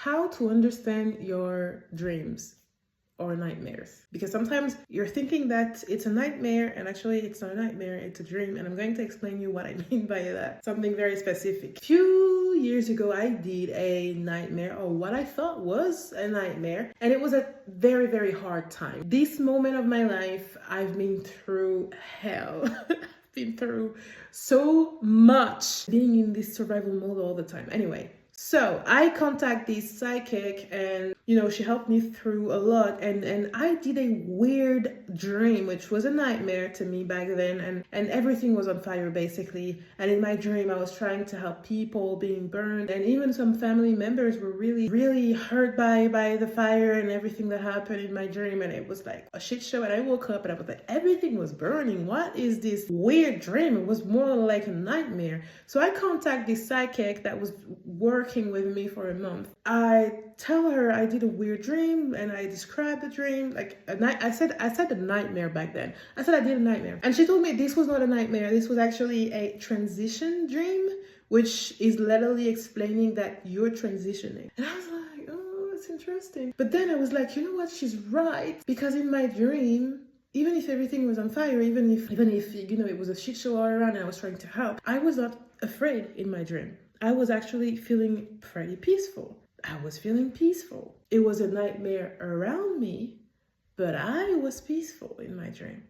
how to understand your dreams or nightmares, because sometimes you're thinking that it's a nightmare and actually it's not a nightmare, it's a dream. And I'm going to explain you what I mean by that, something very specific. A few years ago I did a nightmare, or what I thought was a nightmare, and it was a very, very hard time. This moment of my life, I've been through hell. Been through so much, being in this survival mode all the time. Anyway, so I contact this psychic, and she helped me through a lot, and I did a weird dream, which was a nightmare to me back then, and everything was on fire basically. And in my dream I was trying to help people being burned, and even some family members were really, really hurt by the fire and everything that happened in my dream. And it was like a shit show, and I woke up and I was like, everything was burning. What is this weird dream? It was more like a nightmare. So I contact this psychic that was working with me for a month. I tell her I did a weird dream, and I described the dream like a night. I said a nightmare back then. I said I did a nightmare, and she told me this was not a nightmare. This was actually a transition dream, which is literally explaining that you're transitioning. And I was like, oh, that's interesting. But then I was like, you know what? She's right, because in my dream, even if everything was on fire, even if it was a shit show all around and I was trying to help, I was not afraid in my dream. I was actually feeling pretty peaceful. I was feeling peaceful. It was a nightmare around me, but I was peaceful in my dream,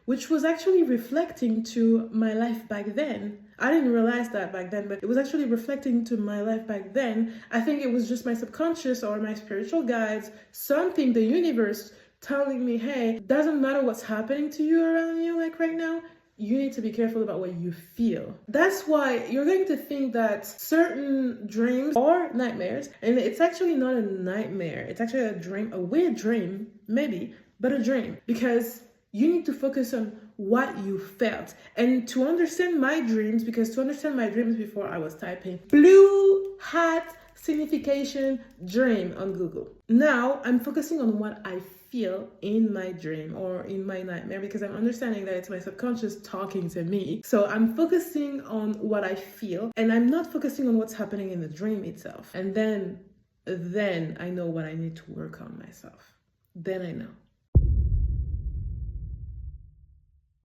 which was actually reflecting to my life back then. I didn't realize that back then, but it was actually reflecting to my life back then. I think it was just my subconscious or my spiritual guides, something, the universe telling me, hey, doesn't matter what's happening to you around you like right now, you need to be careful about what you feel. That's why you're going to think that certain dreams are nightmares, and it's actually not a nightmare. It's actually a dream, a weird dream, maybe, but a dream, because you need to focus on what you felt. And to understand my dreams, before I was typing blue hat signification dream on Google. Now I'm focusing on what I feel in my dream or in my nightmare, because I'm understanding that it's my subconscious talking to me. So I'm focusing on what I feel, and I'm not focusing on what's happening in the dream itself. And then I know what I need to work on myself. Then I know.